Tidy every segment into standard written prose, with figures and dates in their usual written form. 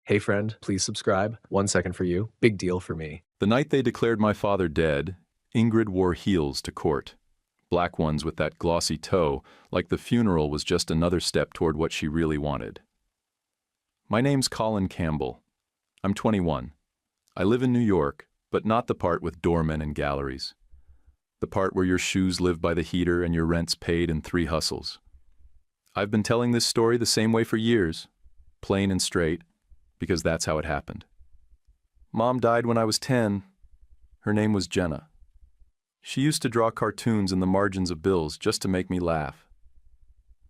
Hey friend, please subscribe. 1 second for you. Big deal for me. The night they declared my father dead, Ingrid wore heels to court. Black ones with that glossy toe, like the funeral was just another step toward what she really wanted. My name's Colin Campbell. I'm 21. I live in New York, but not the part with doormen and galleries. The part where your shoes live by the heater and your rent's paid in 3 hustles. I've been telling this story the same way for years, plain and straight, because that's how it happened. Mom died when I was 10. Her name was Jenna. She used to draw cartoons in the margins of bills just to make me laugh.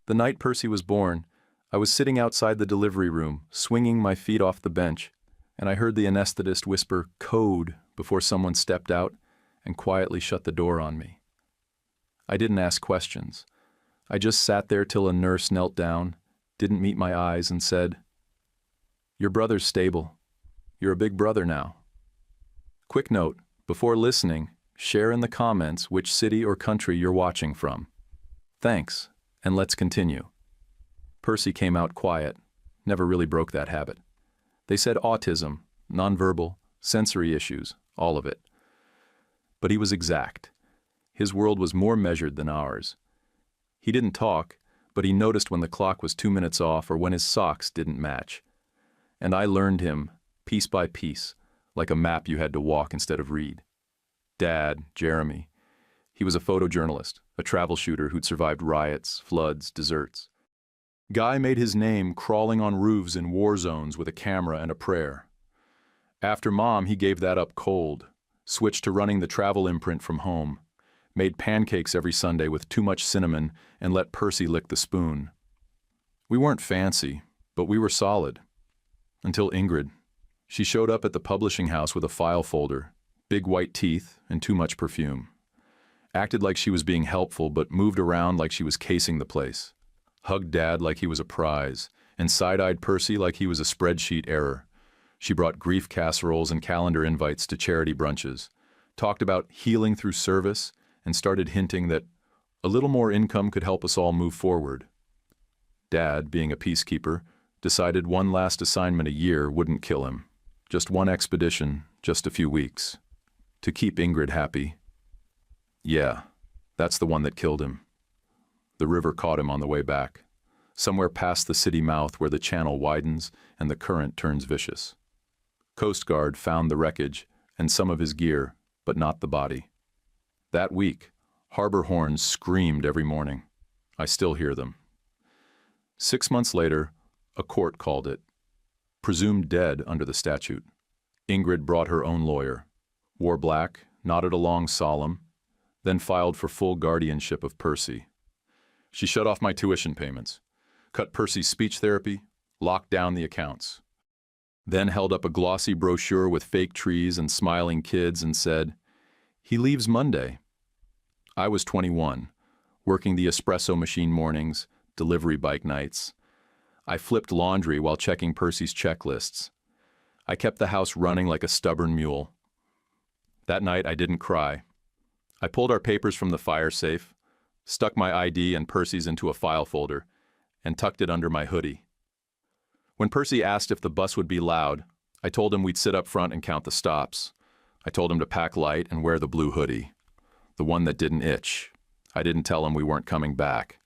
The night Percy was born, I was sitting outside the delivery room, swinging my feet off the bench, and I heard the anesthetist whisper "code" before someone stepped out and quietly shut the door on me. I didn't ask questions. I just sat there till a nurse knelt down, didn't meet my eyes, and said, "Your brother's stable. You're a big brother now." Quick note, before listening, share in the comments which city or country you're watching from. Thanks, and let's continue. Percy came out quiet, never really broke that habit. They said autism, nonverbal, sensory issues, all of it. But he was exact. His world was more measured than ours. He didn't talk, but he noticed when the clock was 2 minutes off or when his socks didn't match. And I learned him, piece by piece, like a map you had to walk instead of read. Dad, Jeremy. He was a photojournalist, a travel shooter who'd survived riots, floods, deserts. Guy made his name crawling on roofs in war zones with a camera and a prayer. After Mom, he gave that up cold, switched to running the travel imprint from home, made pancakes every Sunday with too much cinnamon and let Percy lick the spoon. We weren't fancy, but we were solid. Until Ingrid. She showed up at the publishing house with a file folder, big white teeth, and too much perfume. Acted like she was being helpful, but moved around like she was casing the place. Hugged Dad like he was a prize, and side-eyed Percy like he was a spreadsheet error. She brought grief casseroles and calendar invites to charity brunches, talked about healing through service, and started hinting that a little more income could help us all move forward. Dad, being a peacekeeper, decided one last assignment a year wouldn't kill him. Just one expedition, just a few weeks. To keep Ingrid happy. Yeah, that's the one that killed him. The river caught him on the way back, somewhere past the city mouth where the channel widens and the current turns vicious. Coast Guard found the wreckage and some of his gear, but not the body. That week, harbor horns screamed every morning. I still hear them. 6 months later, a court called it. Presumed dead under the statute. Ingrid brought her own lawyer, wore black, nodded along solemn, then filed for full guardianship of Percy. She shut off my tuition payments, cut Percy's speech therapy, locked down the accounts. Then held up a glossy brochure with fake trees and smiling kids and said, "He leaves Monday." I was 21, working the espresso machine mornings, delivery bike nights. I flipped laundry while checking Percy's checklists. I kept the house running like a stubborn mule. That night I didn't cry. I pulled our papers from the fire safe, stuck my ID and Percy's into a file folder, and tucked it under my hoodie. When Percy asked if the bus would be loud, I told him we'd sit up front and count the stops. I told him to pack light and wear the blue hoodie, the one that didn't itch. I didn't tell him we weren't coming back.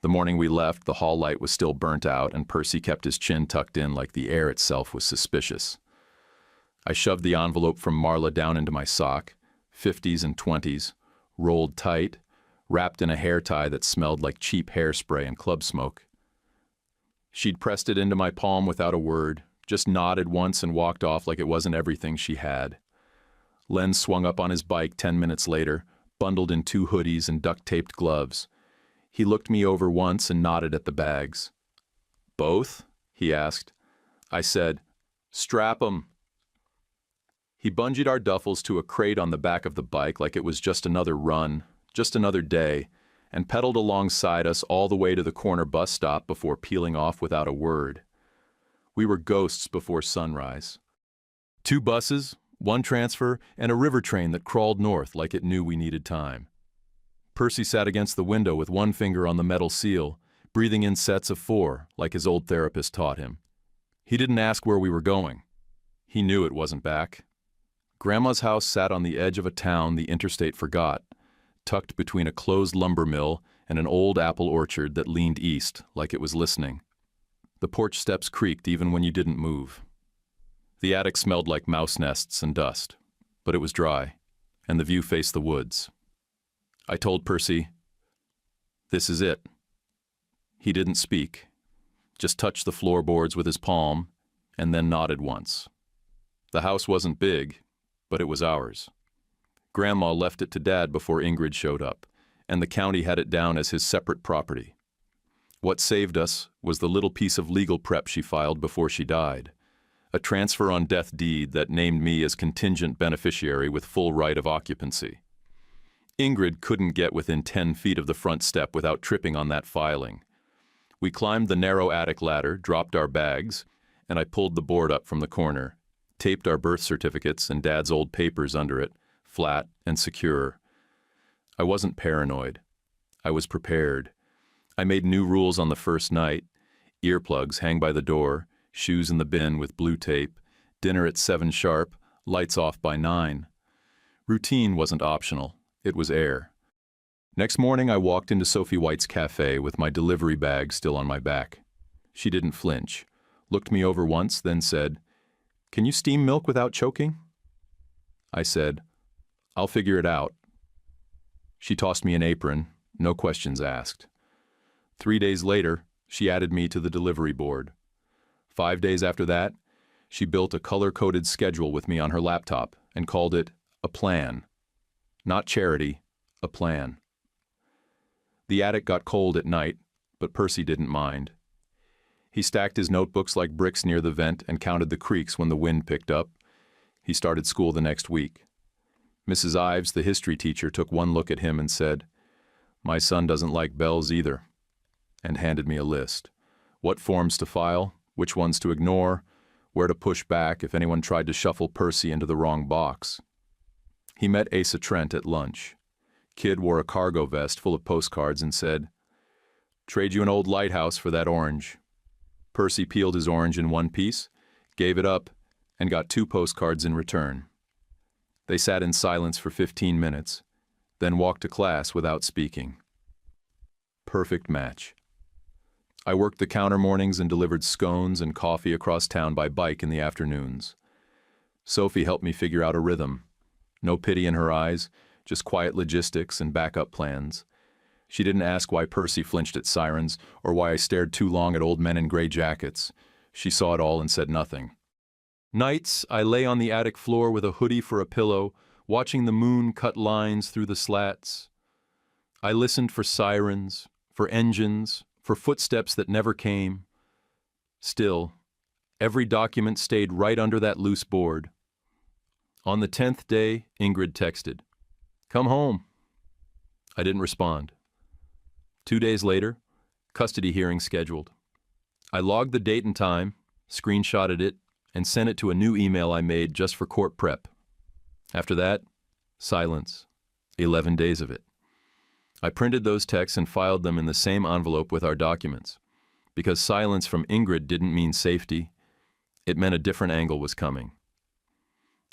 The morning we left, the hall light was still burnt out and Percy kept his chin tucked in like the air itself was suspicious. I shoved the envelope from Marla down into my sock, 50s and 20s, rolled tight, wrapped in a hair tie that smelled like cheap hairspray and club smoke. She'd pressed it into my palm without a word, just nodded once and walked off like it wasn't everything she had. Len swung up on his bike 10 minutes later, bundled in 2 hoodies and duct-taped gloves. He looked me over once and nodded at the bags. "Both?" he asked. I said, "Strap 'em." He bungeed our duffels to a crate on the back of the bike like it was just another run, just another day, and pedaled alongside us all the way to the corner bus stop before peeling off without a word. We were ghosts before sunrise. 2 buses, 1 transfer, and a river train that crawled north like it knew we needed time. Percy sat against the window with 1 finger on the metal seal, breathing in sets of 4, like his old therapist taught him. He didn't ask where we were going. He knew it wasn't back. Grandma's house sat on the edge of a town the interstate forgot, tucked between a closed lumber mill and an old apple orchard that leaned east like it was listening. The porch steps creaked even when you didn't move. The attic smelled like mouse nests and dust, but it was dry, and the view faced the woods. I told Percy, "This is it." He didn't speak, just touched the floorboards with his palm, and then nodded once. The house wasn't big, but it was ours. Grandma left it to Dad before Ingrid showed up, and the county had it down as his separate property. What saved us was the little piece of legal prep she filed before she died, a transfer on death deed that named me as contingent beneficiary with full right of occupancy. Ingrid couldn't get within 10 feet of the front step without tripping on that filing. We climbed the narrow attic ladder, dropped our bags, and I pulled the board up from the corner, taped our birth certificates and Dad's old papers under it, flat and secure. I wasn't paranoid. I was prepared. I made new rules on the first night. Earplugs hang by the door, shoes in the bin with blue tape, dinner at 7 sharp, lights off by 9. Routine wasn't optional. It was air. Next morning, I walked into Sophie White's cafe with my delivery bag still on my back. She didn't flinch, looked me over once, then said, "Can you steam milk without choking?" I said, "I'll figure it out." She tossed me an apron, no questions asked. 3 days later, she added me to the delivery board. 5 days after that, she built a color-coded schedule with me on her laptop and called it a plan. Not charity, a plan. The attic got cold at night, but Percy didn't mind. He stacked his notebooks like bricks near the vent and counted the creaks when the wind picked up. He started school the next week. Mrs. Ives, the history teacher, took one look at him and said, "My son doesn't like bells either," and handed me a list. What forms to file, which ones to ignore, where to push back if anyone tried to shuffle Percy into the wrong box. He met Asa Trent at lunch. Kid wore a cargo vest full of postcards and said, "Trade you an old lighthouse for that orange." Percy peeled his orange in one piece, gave it up, and got 2 postcards in return. They sat in silence for 15 minutes, then walked to class without speaking. Perfect match. I worked the counter mornings and delivered scones and coffee across town by bike in the afternoons. Sophie helped me figure out a rhythm. No pity in her eyes, just quiet logistics and backup plans. She didn't ask why Percy flinched at sirens or why I stared too long at old men in gray jackets. She saw it all and said nothing. Nights, I lay on the attic floor with a hoodie for a pillow, watching the moon cut lines through the slats. I listened for sirens, for engines, for footsteps that never came. Still, every document stayed right under that loose board. On the 10th day, Ingrid texted, "Come home." I didn't respond. 2 days later, custody hearing scheduled. I logged the date and time, screenshotted it, and sent it to a new email I made just for court prep. After that, silence. 11 days of it. I printed those texts and filed them in the same envelope with our documents, because silence from Ingrid didn't mean safety. It meant a different angle was coming.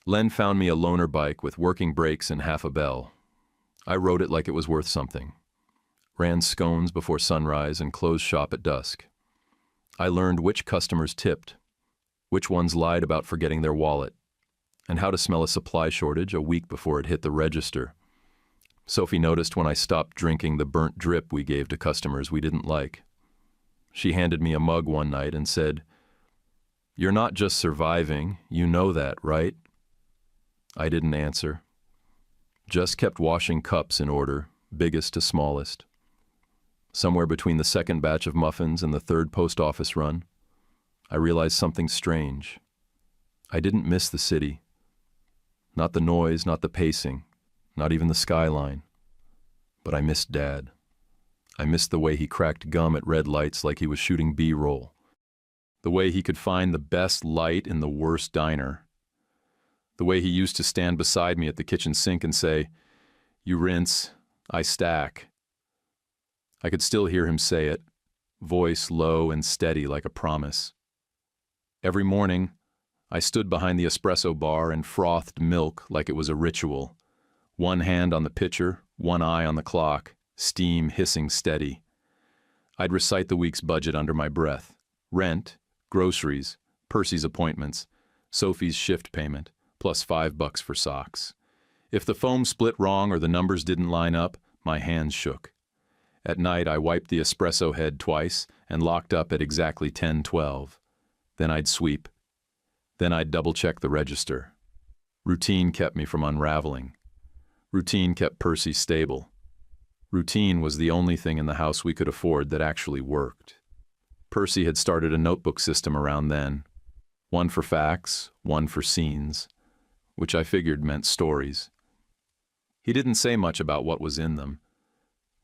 Len found me a loaner bike with working brakes and half a bell. I rode it like it was worth something. Ran scones before sunrise and closed shop at dusk. I learned which customers tipped, which ones lied about forgetting their wallet, and how to smell a supply shortage a week before it hit the register. Sophie noticed when I stopped drinking the burnt drip we gave to customers we didn't like. She handed me a mug one night and said, "You're not just surviving, you know that, right?" I didn't answer. Just kept washing cups in order, biggest to smallest. Somewhere between the second batch of muffins and the third post office run, I realized something strange. I didn't miss the city. Not the noise, not the pacing, not even the skyline. But I missed Dad. I missed the way he cracked gum at red lights like he was shooting B-roll. The way he could find the best light in the worst diner. The way he used to stand beside me at the kitchen sink and say, "You rinse, I stack." I could still hear him say it, voice low and steady like a promise. Every morning, I stood behind the espresso bar and frothed milk like it was a ritual. One hand on the pitcher, one eye on the clock, steam hissing steady. I'd recite the week's budget under my breath. Rent, groceries, Percy's appointments, Sophie's shift payment, plus $5 for socks. If the foam split wrong or the numbers didn't line up, my hands shook. At night, I wiped the espresso head twice and locked up at exactly 10:12. Then I'd sweep. Then I'd double-check the register. Routine kept me from unraveling. Routine kept Percy stable. Routine was the only thing in the house we could afford that actually worked. Percy had started a notebook system around then. One for facts, one for scenes, which I figured meant stories. He didn't say much about what was in them,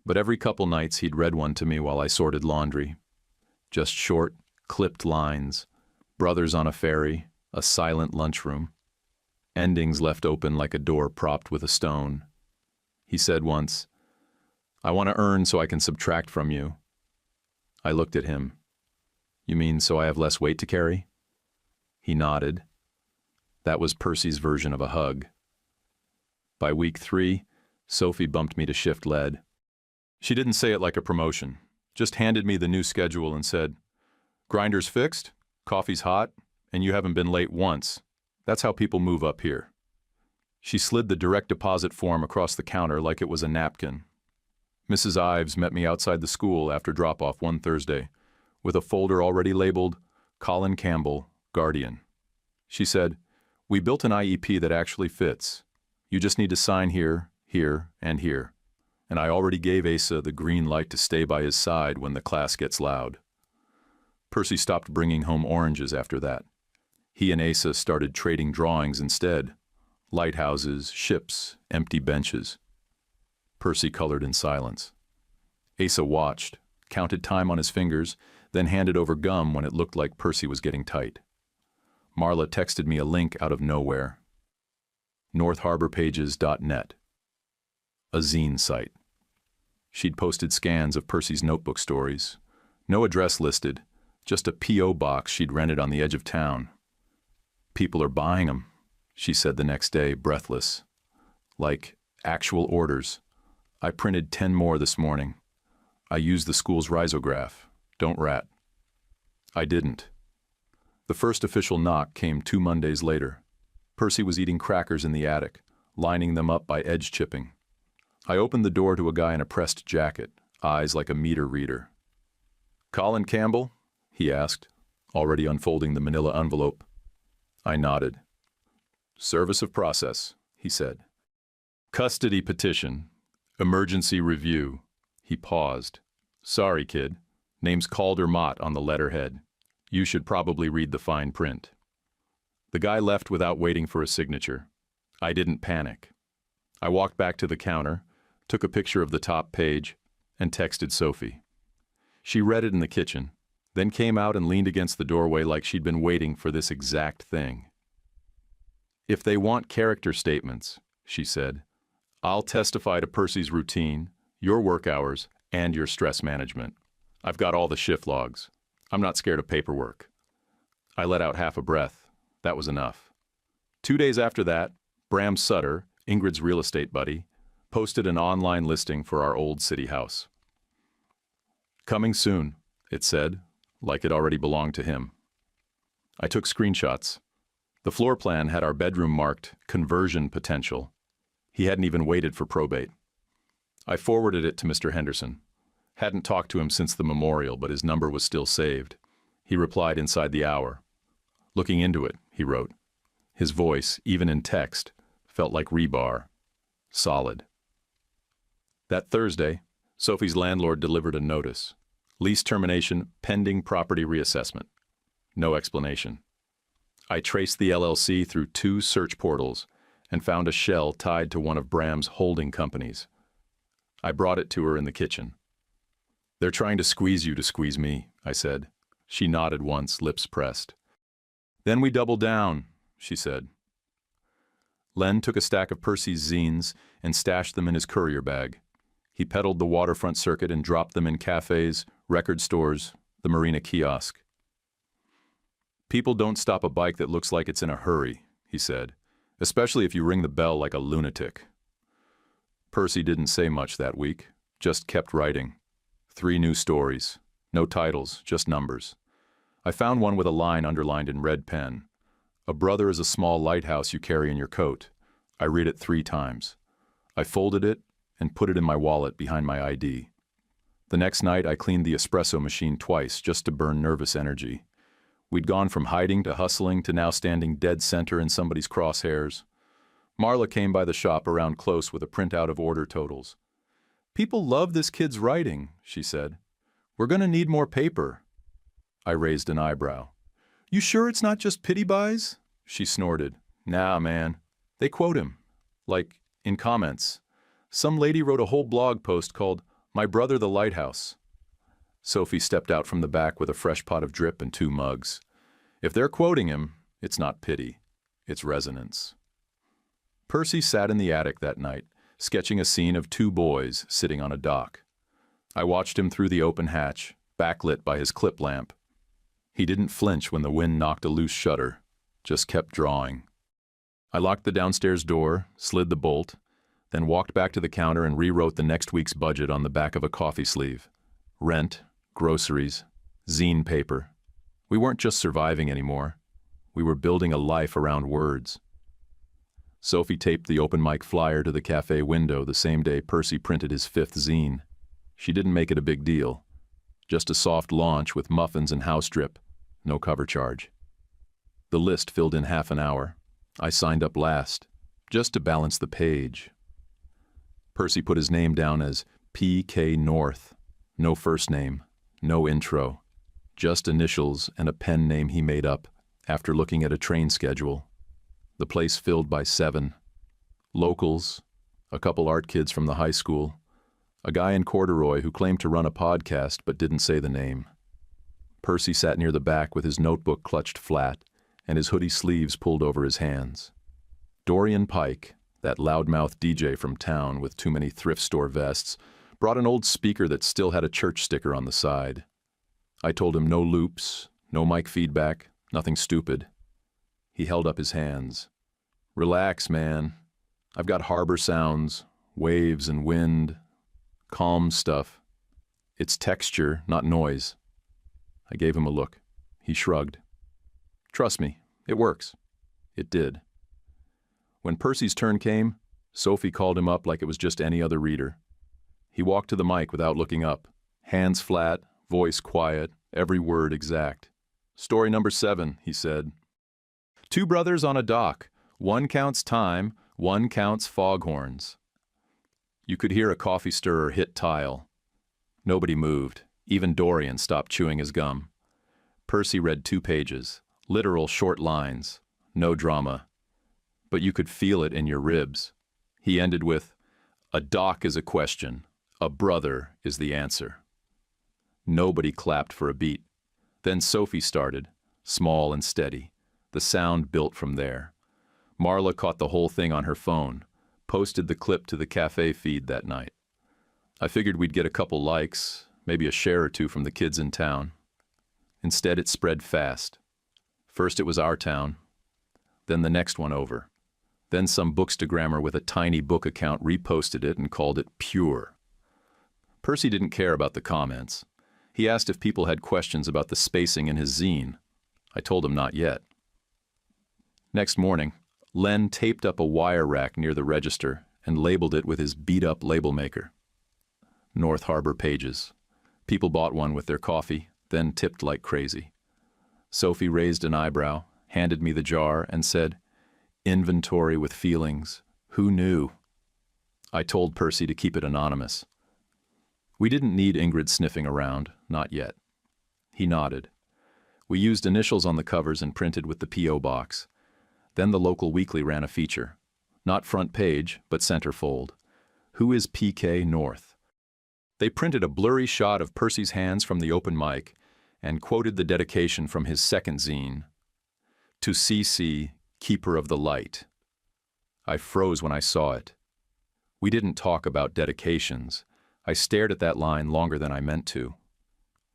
but every couple nights he'd read one to me while I sorted laundry. Just short, clipped lines, brothers on a ferry, a silent lunchroom, endings left open like a door propped with a stone. He said once, "I want to earn so I can subtract from you." I looked at him. "You mean so I have less weight to carry?" He nodded. That was Percy's version of a hug. By week 3, Sophie bumped me to shift lead. She didn't say it like a promotion, just handed me the new schedule and said, "Grinder's fixed, coffee's hot, and you haven't been late once. That's how people move up here." She slid the direct deposit form across the counter like it was a napkin. Mrs. Ives met me outside the school after drop-off one Thursday, with a folder already labeled Colin Campbell, Guardian. She said, "We built an IEP that actually fits. You just need to sign here, here, and here." And I already gave Asa the green light to stay by his side when the class gets loud. Percy stopped bringing home oranges after that. He and Asa started trading drawings instead. Lighthouses, ships, empty benches. Percy colored in silence. Asa watched, counted time on his fingers, then handed over gum when it looked like Percy was getting tight. Marla texted me a link out of nowhere. northharborpages.net. A zine site. She'd posted scans of Percy's notebook stories. No address listed, just a P.O. box she'd rented on the edge of town. "People are buying 'em," she said the next day, breathless. Like actual orders. "I printed 10 more this morning. I used the school's risograph. Don't rat." I didn't. The first official knock came 2 Mondays later. Percy was eating crackers in the attic, lining them up by edge chipping. I opened the door to a guy in a pressed jacket, eyes like a meter reader. "Colin Campbell?" he asked, already unfolding the manila envelope. I nodded. "Service of process," he said. "Custody petition. Emergency review." He paused. "Sorry, kid. Name's Calder Mott on the letterhead. You should probably read the fine print." The guy left without waiting for a signature. I didn't panic. I walked back to the counter, took a picture of the top page, and texted Sophie. She read it in the kitchen, then came out and leaned against the doorway like she'd been waiting for this exact thing. "If they want character statements," she said, "I'll testify to Percy's routine, your work hours, and your stress management. I've got all the shift logs. I'm not scared of paperwork." I let out half a breath. That was enough. 2 days after that, Bram Sutter, Ingrid's real estate buddy, posted an online listing for our old city house. "Coming soon," it said, like it already belonged to him. I took screenshots. The floor plan had our bedroom marked conversion potential. He hadn't even waited for probate. I forwarded it to Mr. Henderson. Hadn't talked to him since the memorial, but his number was still saved. He replied inside the hour. "Looking into it," he wrote. His voice, even in text, felt like rebar. Solid. That Thursday, Sophie's landlord delivered a notice. Lease termination pending property reassessment. No explanation. I traced the LLC through 2 search portals and found a shell tied to one of Bram's holding companies. I brought it to her in the kitchen. "They're trying to squeeze you to squeeze me," I said. She nodded once, lips pressed. "Then we double down," she said. Len took a stack of Percy's zines and stashed them in his courier bag. He peddled the waterfront circuit and dropped them in cafes, record stores, the marina kiosk. People don't stop a bike that looks like it's in a hurry, he said, especially if you ring the bell like a lunatic. Percy didn't say much that week, just kept writing. 3 new stories. No titles, just numbers. I found one with a line underlined in red pen. A brother is a small lighthouse you carry in your coat. I read it 3 times. I folded it and put it in my wallet behind my ID. The next night I cleaned the espresso machine twice just to burn nervous energy. We'd gone from hiding to hustling to now standing dead center in somebody's crosshairs. Marla came by the shop around close with a printout of order totals. "People love this kid's writing," she said. "We're going to need more paper." I raised an eyebrow. "You sure it's not just pity buys?" She snorted. "Nah, man. They quote him. Like, in comments. Some lady wrote a whole blog post called, 'My Brother the Lighthouse.'" Sophie stepped out from the back with a fresh pot of drip and 2 mugs. If they're quoting him, it's not pity. It's resonance. Percy sat in the attic that night, sketching a scene of 2 boys sitting on a dock. I watched him through the open hatch, backlit by his clip lamp. He didn't flinch when the wind knocked a loose shutter, just kept drawing. I locked the downstairs door, slid the bolt, then walked back to the counter and rewrote the next week's budget on the back of a coffee sleeve. Rent, groceries, zine paper. We weren't just surviving anymore. We were building a life around words. Sophie taped the open mic flyer to the cafe window the same day Percy printed his 5th zine. She didn't make it a big deal. Just a soft launch with muffins and house drip. No cover charge. The list filled in half an hour. I signed up last, just to balance the page. Percy put his name down as P.K. North. No first name, no intro. Just initials and a pen name he made up after looking at a train schedule. The place filled by 7. Locals, a couple art kids from the high school, a guy in corduroy who claimed to run a podcast but didn't say the name. Percy sat near the back with his notebook clutched flat and his hoodie sleeves pulled over his hands. Dorian Pike, that loudmouth DJ from town with too many thrift store vests, brought an old speaker that still had a church sticker on the side. I told him no loops, no mic feedback, nothing stupid. He held up his hands. "Relax, man. I've got harbor sounds, waves and wind, calm stuff. It's texture, not noise." I gave him a look. He shrugged. "Trust me, it works." It did. When Percy's turn came, Sophie called him up like it was just any other reader. He walked to the mic without looking up, hands flat, voice quiet, every word exact. "Story number 7, he said. 2 brothers on a dock. One counts time, one counts foghorns." You could hear a coffee stirrer hit tile. Nobody moved. Even Dorian stopped chewing his gum. Percy read 2 pages, literal short lines, no drama. But you could feel it in your ribs. He ended with, "A dock is a question, a brother is the answer." Nobody clapped for a beat. Then Sophie started, small and steady. The sound built from there. Marla caught the whole thing on her phone, posted the clip to the cafe feed that night. I figured we'd get a couple likes, maybe a share or 2 from the kids in town. Instead, it spread fast. First it was our town, then the next one over. Then some bookstagrammer with a tiny book account reposted it and called it pure. Percy didn't care about the comments. He asked if people had questions about the spacing in his zine. I told him not yet. Next morning, Len taped up a wire rack near the register and labeled it with his beat-up label maker. North Harbor Pages. People bought one with their coffee, then tipped like crazy. Sophie raised an eyebrow, handed me the jar, and said, "Inventory with feelings. Who knew?" I told Percy to keep it anonymous. We didn't need Ingrid sniffing around, not yet. He nodded. We used initials on the covers and printed with the P.O. box. Then the local weekly ran a feature. Not front page, but centerfold. Who is P.K. North? They printed a blurry shot of Percy's hands from the open mic and quoted the dedication from his second zine. "To C.C., Keeper of the Light." I froze when I saw it. We didn't talk about dedications. I stared at that line longer than I meant to.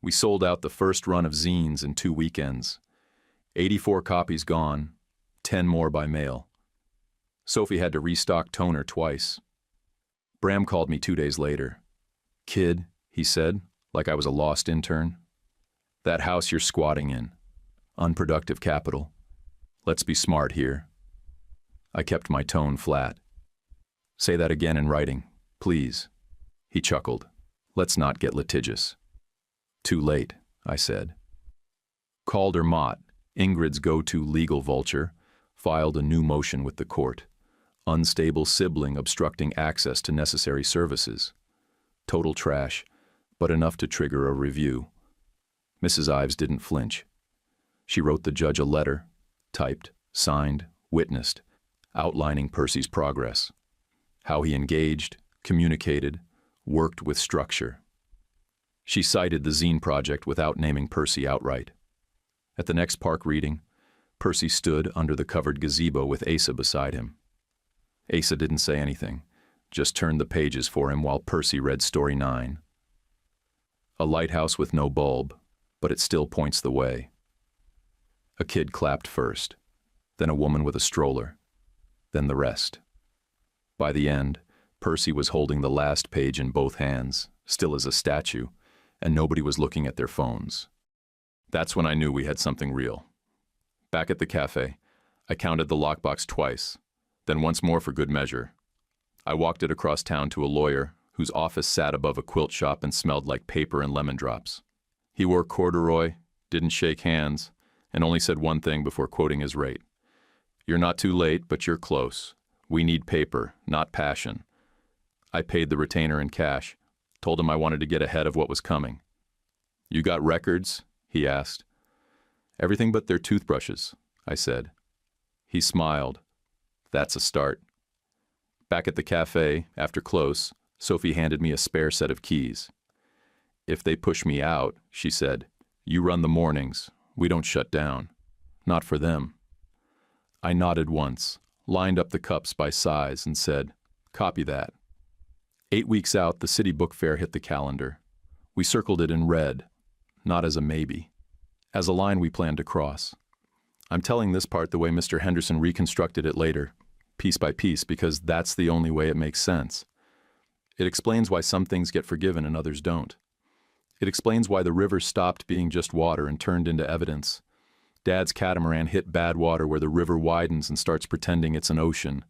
We sold out the first run of zines in 2 weekends. 84 copies gone, 10 more by mail. Sophie had to restock toner twice. Bram called me 2 days later. "Kid," he said, like I was a lost intern. "That house you're squatting in. Unproductive capital. Let's be smart here." I kept my tone flat. "Say that again in writing, please." He chuckled. "Let's not get litigious." "Too late," I said. Calder Mott, Ingrid's go-to legal vulture, filed a new motion with the court. Unstable sibling obstructing access to necessary services. Total trash, but enough to trigger a review. Mrs. Ives didn't flinch. She wrote the judge a letter, typed, signed, witnessed, outlining Percy's progress. How he engaged, communicated, worked with structure. She cited the zine project without naming Percy outright. At the next park reading, Percy stood under the covered gazebo with Asa beside him. Asa didn't say anything, just turned the pages for him while Percy read story 9. A lighthouse with no bulb, but it still points the way. A kid clapped first, then a woman with a stroller, then the rest. By the end, Percy was holding the last page in both hands, still as a statue, and nobody was looking at their phones. That's when I knew we had something real. Back at the cafe, I counted the lockbox twice, then once more for good measure. I walked it across town to a lawyer whose office sat above a quilt shop and smelled like paper and lemon drops. He wore corduroy, didn't shake hands, and only said one thing before quoting his rate. "You're not too late, but you're close. We need paper, not passion." I paid the retainer in cash, told him I wanted to get ahead of what was coming. "You got records?" he asked. "Everything but their toothbrushes," I said. He smiled. "That's a start." Back at the cafe, after close, Sophie handed me a spare set of keys. "If they push me out," she said, "you run the mornings. We don't shut down. Not for them." I nodded once, lined up the cups by size, and said, "Copy that." 8 weeks out, the city book fair hit the calendar. We circled it in red, not as a maybe, as a line we planned to cross. I'm telling this part the way Mr. Henderson reconstructed it later, piece by piece, because that's the only way it makes sense. It explains why some things get forgiven and others don't. It explains why the river stopped being just water and turned into evidence. Dad's catamaran hit bad water where the river widens and starts pretending it's an ocean.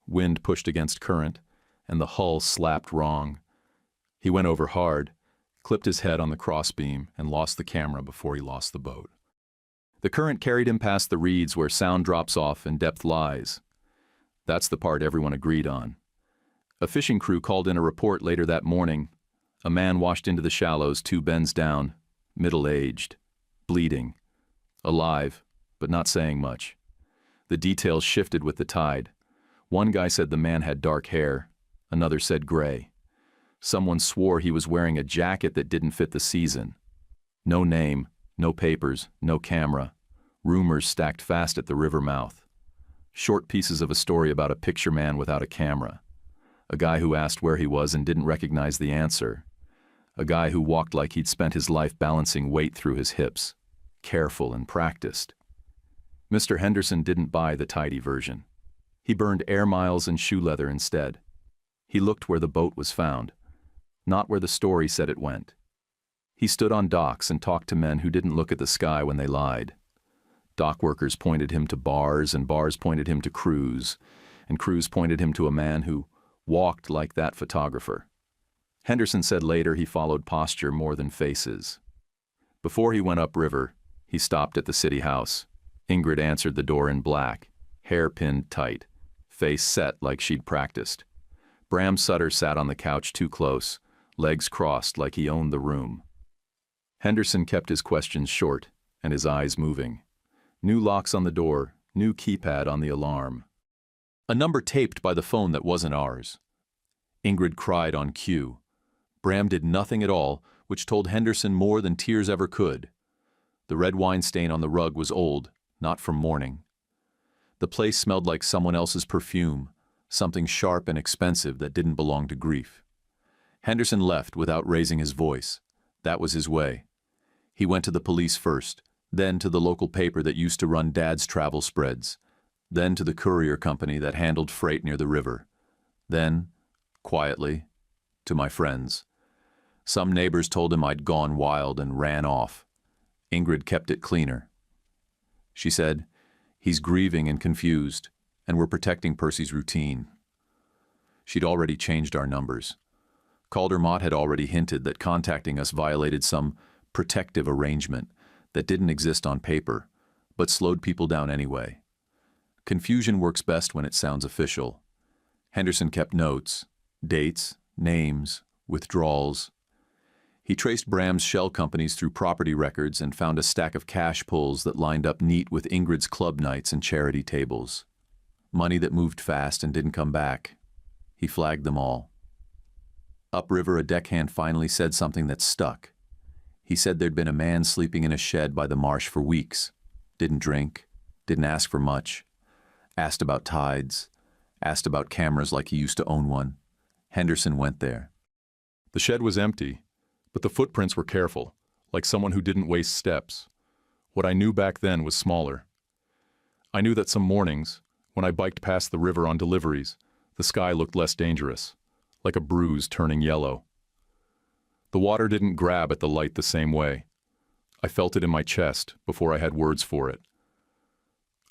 Wind pushed against current, and the hull slapped wrong. He went over hard, clipped his head on the crossbeam, and lost the camera before he lost the boat. The current carried him past the reeds where sound drops off and depth lies. That's the part everyone agreed on. A fishing crew called in a report later that morning. A man washed into the shallows 2 bends down, middle-aged, bleeding, alive, but not saying much. The details shifted with the tide. One guy said the man had dark hair, another said gray. Someone swore he was wearing a jacket that didn't fit the season. No name, no papers, no camera. Rumors stacked fast at the river mouth. Short pieces of a story about a picture man without a camera. A guy who asked where he was and didn't recognize the answer. A guy who walked like he'd spent his life balancing weight through his hips, careful and practiced. Mr. Henderson didn't buy the tidy version. He burned air miles and shoe leather instead. He looked where the boat was found, not where the story said it went. He stood on docks and talked to men who didn't look at the sky when they lied. Dock workers pointed him to bars, and bars pointed him to crews, and crews pointed him to a man who walked like that photographer. Henderson said later he followed posture more than faces. Before he went upriver, he stopped at the city house. Ingrid answered the door in black, hair pinned tight, face set like she'd practiced. Bram Sutter sat on the couch too close, legs crossed like he owned the room. Henderson kept his questions short and his eyes moving. New locks on the door, new keypad on the alarm. A number taped by the phone that wasn't ours. Ingrid cried on cue. Bram did nothing at all, which told Henderson more than tears ever could. The red wine stain on the rug was old, not from mourning. The place smelled like someone else's perfume, something sharp and expensive that didn't belong to grief. Henderson left without raising his voice. That was his way. He went to the police first, then to the local paper that used to run Dad's travel spreads, then to the courier company that handled freight near the river, then, quietly, to my friends. Some neighbors told him I'd gone wild and ran off. Ingrid kept it cleaner. She said, "He's grieving and confused, and we're protecting Percy's routine." She'd already changed our numbers. Calder-Mott had already hinted that contacting us violated some protective arrangement that didn't exist on paper, but slowed people down anyway. Confusion works best when it sounds official. Henderson kept notes, dates, names, withdrawals. He traced Bram's shell companies through property records and found a stack of cash pulls that lined up neat with Ingrid's club nights and charity tables. Money that moved fast and didn't come back. He flagged them all. Upriver, a deckhand finally said something that stuck. He said there'd been a man sleeping in a shed by the marsh for weeks. Didn't drink, didn't ask for much. Asked about tides, asked about cameras like he used to own one. Henderson went there. The shed was empty, but the footprints were careful, like someone who didn't waste steps. What I knew back then was smaller. I knew that some mornings, when I biked past the river on deliveries, the sky looked less dangerous, like a bruise turning yellow. The water didn't grab at the light the same way. I felt it in my chest before I had words for it.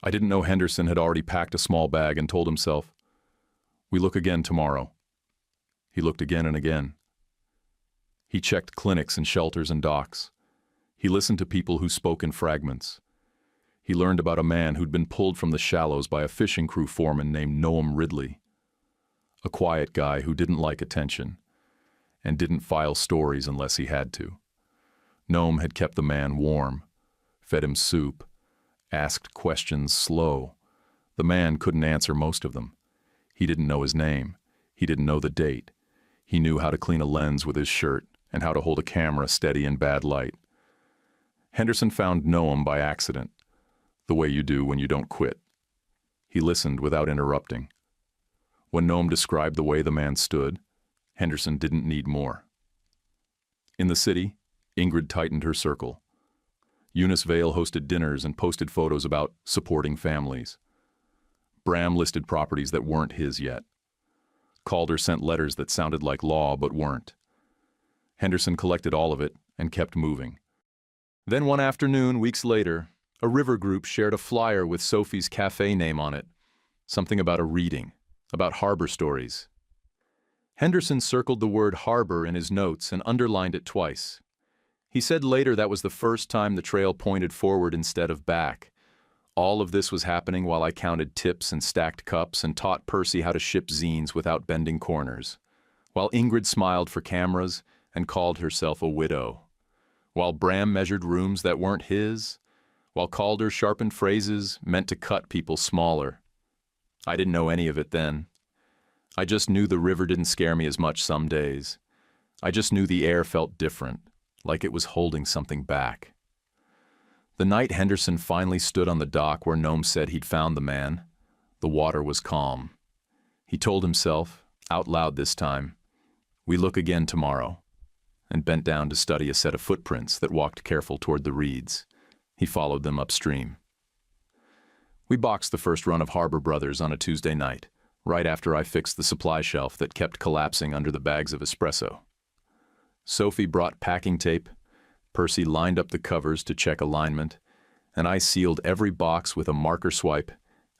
I didn't know Henderson had already packed a small bag and told himself, "We look again tomorrow." He looked again and again. He checked clinics and shelters and docks. He listened to people who spoke in fragments. He learned about a man who'd been pulled from the shallows by a fishing crew foreman named Noam Ridley. A quiet guy who didn't like attention and didn't file stories unless he had to. Noam had kept the man warm, fed him soup, asked questions slow. The man couldn't answer most of them. He didn't know his name. He didn't know the date. He knew how to clean a lens with his shirt and how to hold a camera steady in bad light. Henderson found Noam by accident, the way you do when you don't quit. He listened without interrupting. When Noam described the way the man stood, Henderson didn't need more. In the city, Ingrid tightened her circle. Eunice Vale hosted dinners and posted photos about supporting families. Bram listed properties that weren't his yet. Calder sent letters that sounded like law but weren't. Henderson collected all of it and kept moving. Then one afternoon, weeks later, a river group shared a flyer with Sophie's cafe name on it. Something about a reading, about harbor stories. Henderson circled the word harbor in his notes and underlined it twice. He said later that was the first time the trail pointed forward instead of back. All of this was happening while I counted tips and stacked cups and taught Percy how to ship zines without bending corners. While Ingrid smiled for cameras and called herself a widow. While Bram measured rooms that weren't his. While Calder sharpened phrases meant to cut people smaller. I didn't know any of it then. I just knew the river didn't scare me as much some days. I just knew the air felt different, like it was holding something back. The night Henderson finally stood on the dock where Noam said he'd found the man, the water was calm. He told himself, out loud this time, "We look again tomorrow," and bent down to study a set of footprints that walked careful toward the reeds. He followed them upstream. We boxed the first run of Harbor Brothers on a Tuesday night, right after I fixed the supply shelf that kept collapsing under the bags of espresso. Sophie brought packing tape, Percy lined up the covers to check alignment, and I sealed every box with a marker swipe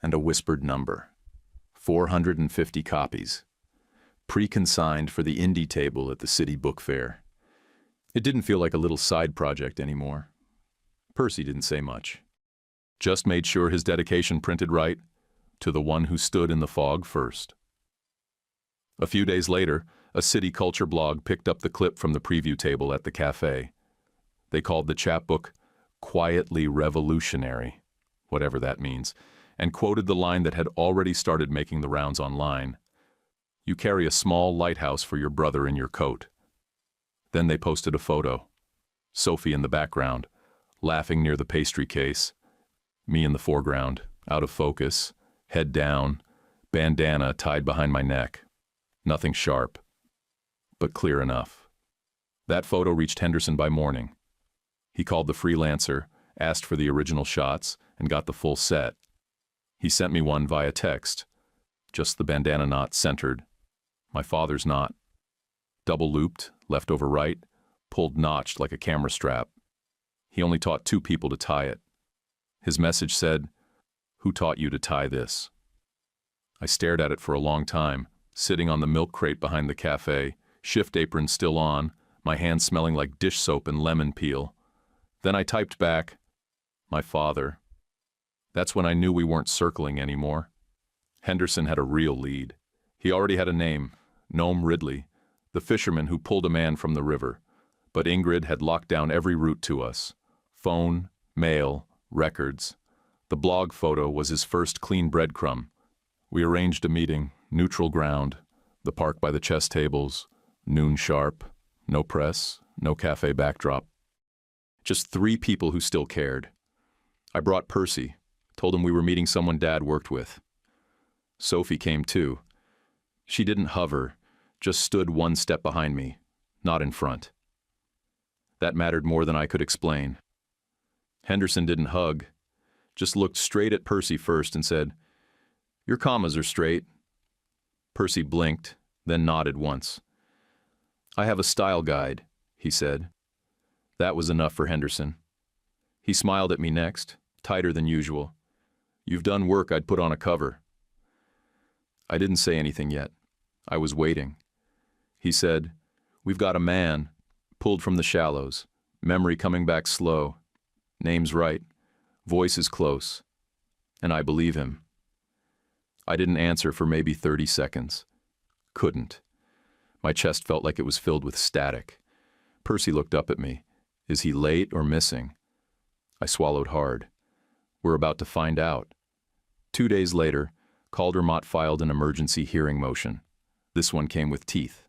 and a whispered number. 450 copies. Pre-consigned for the indie table at the city book fair. It didn't feel like a little side project anymore. Percy didn't say much. Just made sure his dedication printed right, to the one who stood in the fog first. A few days later, a city culture blog picked up the clip from the preview table at the cafe. They called the chapbook quietly revolutionary, whatever that means, and quoted the line that had already started making the rounds online. "You carry a small lighthouse for your brother in your coat." Then they posted a photo. Sophie in the background, laughing near the pastry case. Me in the foreground, out of focus, head down, bandana tied behind my neck. Nothing sharp, but clear enough. That photo reached Henderson by morning. He called the freelancer asked for the original shots, and got the full set. He sent me one via text. Just the bandana knot centered. My father's knot. Double looped, left over right, pulled notched like a camera strap. He only taught 2 people to tie it. His message said, "Who taught you to tie this?" I stared at it for a long time, sitting on the milk crate behind the cafe, shift apron still on, my hands smelling like dish soap and lemon peel. Then I typed back, "My father." That's when I knew we weren't circling anymore. Henderson had a real lead. He already had a name, Gnome Ridley, the fisherman who pulled a man from the river. But Ingrid had locked down every route to us. Phone, mail, records. The blog photo was his first clean breadcrumb. We arranged a meeting, neutral ground, the park by the chess tables, noon sharp, no press, no cafe backdrop. Just 3 people who still cared. I brought Percy, told him we were meeting someone Dad worked with. Sophie came too. She didn't hover, just stood 1 step behind me, not in front. That mattered more than I could explain. Henderson didn't hug, just looked straight at Percy first and said, "Your commas are straight." Percy blinked, then nodded once. "I have a style guide," he said. That was enough for Henderson. He smiled at me next, tighter than usual. "You've done work I'd put on a cover." I didn't say anything yet. I was waiting. He said, "We've got a man, pulled from the shallows, memory coming back slow. Name's right, voice is close." And I believe him. I didn't answer for maybe 30 seconds. Couldn't. My chest felt like it was filled with static. Percy looked up at me. Is he late or missing? I swallowed hard. We're about to find out. 2 days later, Caldermott filed an emergency hearing motion. This one came with teeth.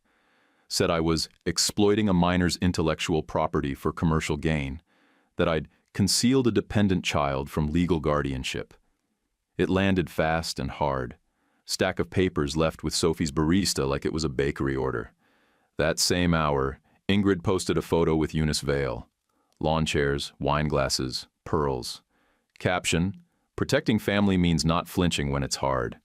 Said I was exploiting a minor's intellectual property for commercial gain, that I'd concealed a dependent child from legal guardianship. It landed fast and hard. Stack of papers left with Sophie's barista like it was a bakery order. That same hour, Ingrid posted a photo with Eunice Vale. Lawn chairs, wine glasses, pearls. Caption, "Protecting family means not flinching when it's hard."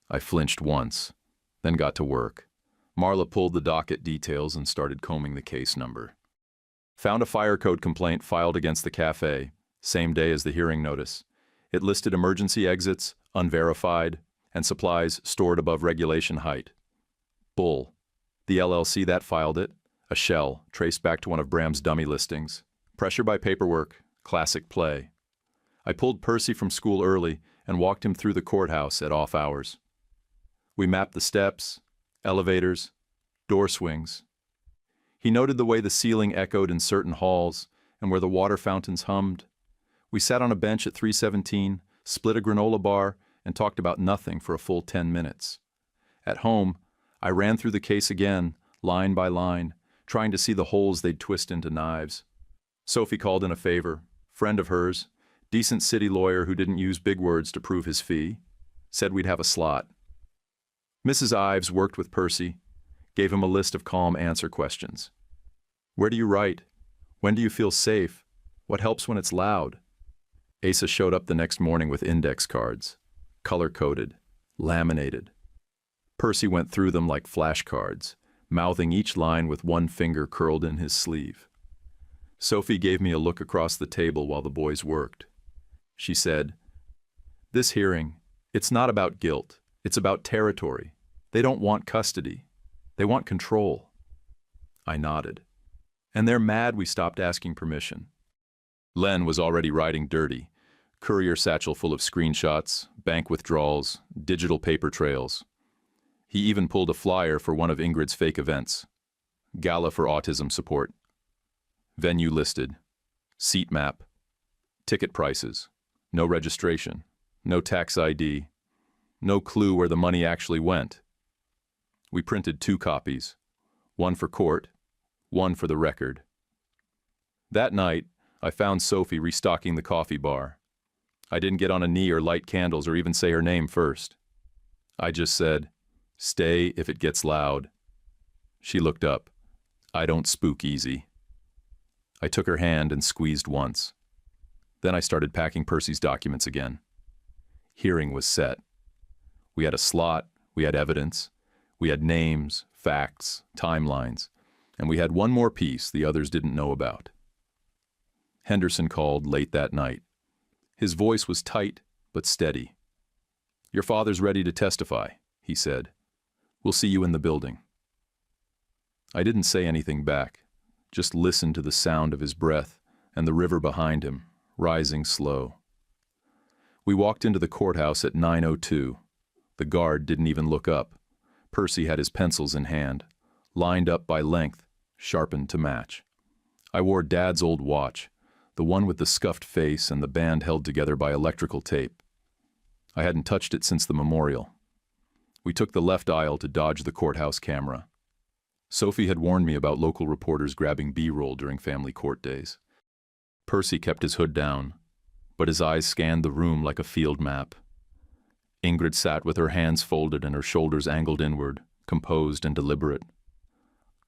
I flinched once, then got to work. Marla pulled the docket details and started combing the case number. Found a fire code complaint filed against the cafe, same day as the hearing notice. It listed emergency exits, unverified, and supplies stored above regulation height. Bull. The LLC that filed it, a shell traced back to one of Bram's dummy listings. Pressure by paperwork, classic play. I pulled Percy from school early and walked him through the courthouse at off hours. We mapped the steps, elevators, door swings. He noted the way the ceiling echoed in certain halls and where the water fountains hummed. We sat on a bench at 317, split a granola bar, and talked about nothing for a full 10 minutes. At home, I ran through the case again, line by line, trying to see the holes they'd twist into knives. Sophie called in a favor, friend of hers, decent city lawyer who didn't use big words to prove his fee, said we'd have a slot. Mrs. Ives worked with Percy, gave him a list of calm answer questions. Where do you write? When do you feel safe? What helps when it's loud? Asa showed up the next morning with index cards, color-coded, laminated. Percy went through them like flashcards, mouthing each line with one finger curled in his sleeve. Sophie gave me a look across the table while the boys worked. She said, "This hearing, it's not about guilt. It's about territory. They don't want custody. They want control." I nodded. And they're mad we stopped asking permission. Len was already riding dirty. Courier satchel full of screenshots, bank withdrawals, digital paper trails. He even pulled a flyer for one of Ingrid's fake events. Gala for autism support. Venue listed. Seat map. Ticket prices. No registration. No tax ID. No clue where the money actually went. We printed 2 copies. One for court, one for the record. That night, I found Sophie restocking the coffee bar. I didn't get on a knee or light candles or even say her name first. I just said, "Stay if it gets loud." She looked up. I don't spook easy. I took her hand and squeezed once. Then I started packing Percy's documents again. Hearing was set. We had a slot, we had evidence, we had names, facts, timelines, and we had one more piece the others didn't know about. Henderson called late that night. His voice was tight but steady. "Your father's ready to testify," he said. "We'll see you in the building." I didn't say anything back, just listened to the sound of his breath and the river behind him, rising slow. We walked into the courthouse at 9:02. The guard didn't even look up. Percy had his pencils in hand, lined up by length, sharpened to match. I wore Dad's old watch, the one with the scuffed face and the band held together by electrical tape. I hadn't touched it since the memorial. We took the left aisle to dodge the courthouse camera. Sophie had warned me about local reporters grabbing B-roll during family court days. Percy kept his hood down, but his eyes scanned the room like a field map. Ingrid sat with her hands folded and her shoulders angled inward, composed and deliberate.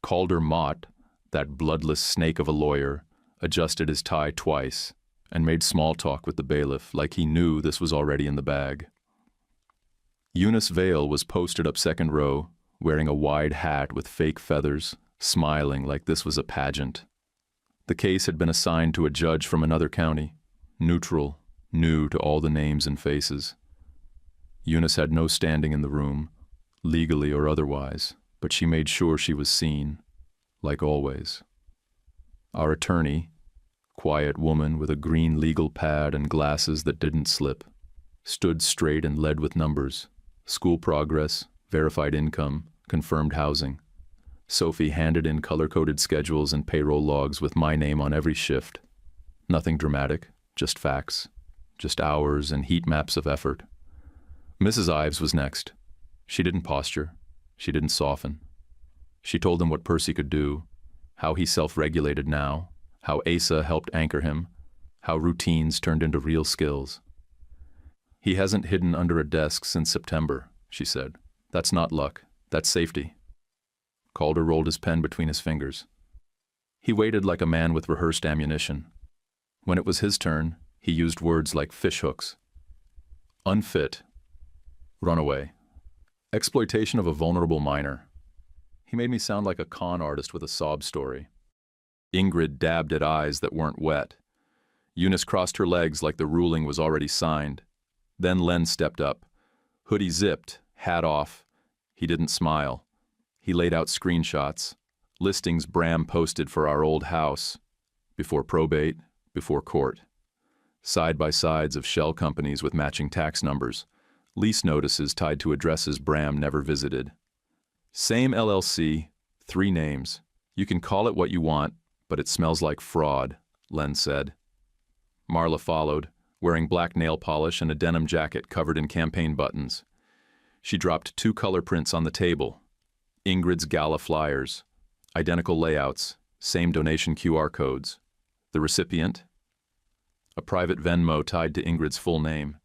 Calder Mott, that bloodless snake of a lawyer, adjusted his tie twice and made small talk with the bailiff like he knew this was already in the bag. Eunice Vale was posted up second row, wearing a wide hat with fake feathers, smiling like this was a pageant. The case had been assigned to a judge from another county, neutral, new to all the names and faces. Eunice had no standing in the room, legally or otherwise, but she made sure she was seen, like always. Our attorney, quiet woman with a green legal pad and glasses that didn't slip, stood straight and led with numbers, school progress, verified income, confirmed housing. Sophie handed in color-coded schedules and payroll logs with my name on every shift. Nothing dramatic, just facts, just hours and heat maps of effort. Mrs. Ives was next. She didn't posture. She didn't soften. She told him what Percy could do, how he self-regulated now, how Asa helped anchor him, how routines turned into real skills. "He hasn't hidden under a desk since September," she said. "That's not luck. That's safety." Calder rolled his pen between his fingers. He waited like a man with rehearsed ammunition. When it was his turn, he used words like fishhooks. Unfit. Runaway. Exploitation of a vulnerable minor. He made me sound like a con artist with a sob story. Ingrid dabbed at eyes that weren't wet. Eunice crossed her legs like the ruling was already signed. Then Len stepped up. Hoodie zipped, hat off. He didn't smile. He laid out screenshots, listings Bram posted for our old house, before probate, before court. Side-by-sides of shell companies with matching tax numbers, lease notices tied to addresses Bram never visited. Same LLC, 3 names. You can call it what you want, but it smells like fraud, Len said. Marla followed, wearing black nail polish and a denim jacket covered in campaign buttons. She dropped 2 color prints on the table. Ingrid's gala flyers, identical layouts, same donation QR codes. The recipient? A private Venmo tied to Ingrid's full name.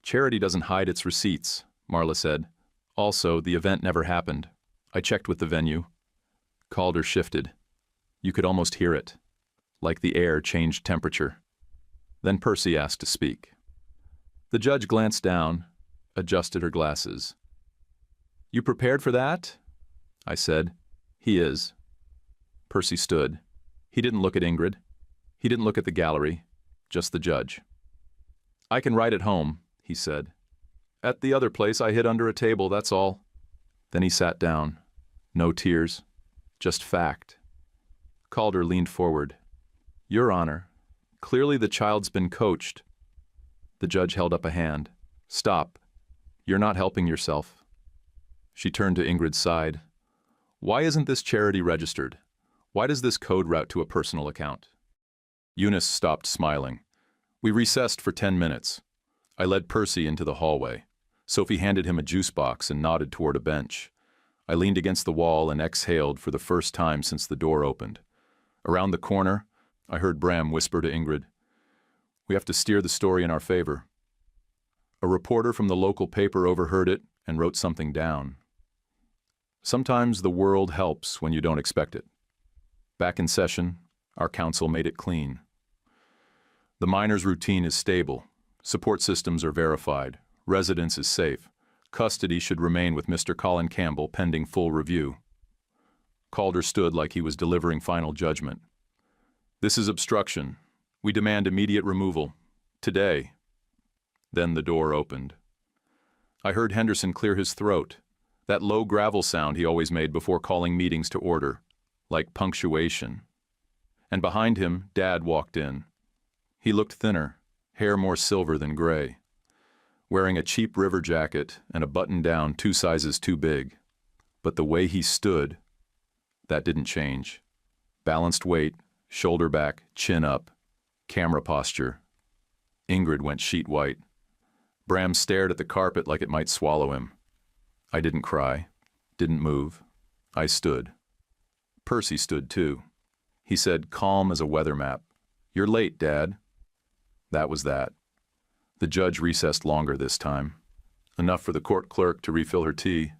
"Charity doesn't hide its receipts," Marla said. "Also, the event never happened. I checked with the venue." Calder shifted. You could almost hear it, like the air changed temperature. Then Percy asked to speak. The judge glanced down, adjusted her glasses. "You prepared for that?" I said. "He is." Percy stood. He didn't look at Ingrid. He didn't look at the gallery, just the judge. "I can write at home," he said. "At the other place I hid under a table, that's all." Then he sat down. No tears, just fact. Calder leaned forward. "Your Honor, clearly the child's been coached." The judge held up a hand. "Stop. You're not helping yourself." She turned to Ingrid's side. "Why isn't this charity registered? Why does this code route to a personal account?" Eunice stopped smiling. We recessed for 10 minutes. I led Percy into the hallway. Sophie handed him a juice box and nodded toward a bench. I leaned against the wall and exhaled for the first time since the door opened. Around the corner, I heard Bram whisper to Ingrid, "We have to steer the story in our favor." A reporter from the local paper overheard it and wrote something down. Sometimes the world helps when you don't expect it. Back in session, our counsel made it clean. The miner's routine is stable. Support systems are verified. Residence is safe. Custody should remain with Mr. Colin Campbell pending full review. Calder stood like he was delivering final judgment. This is obstruction. We demand immediate removal. Today. Then the door opened. I heard Henderson clear his throat, that low gravel sound he always made before calling meetings to order, like punctuation. And behind him, Dad walked in. He looked thinner, hair more silver than gray, wearing a cheap river jacket and a button-down 2 sizes too big. But the way he stood, that didn't change. Balanced weight, shoulder back, chin up, camera posture. Ingrid went sheet white. Bram stared at the carpet like it might swallow him. I didn't cry, didn't move. I stood. Percy stood too. He said, calm as a weather map, "You're late, Dad." That was that. The judge recessed longer this time. Enough for the court clerk to refill her tea.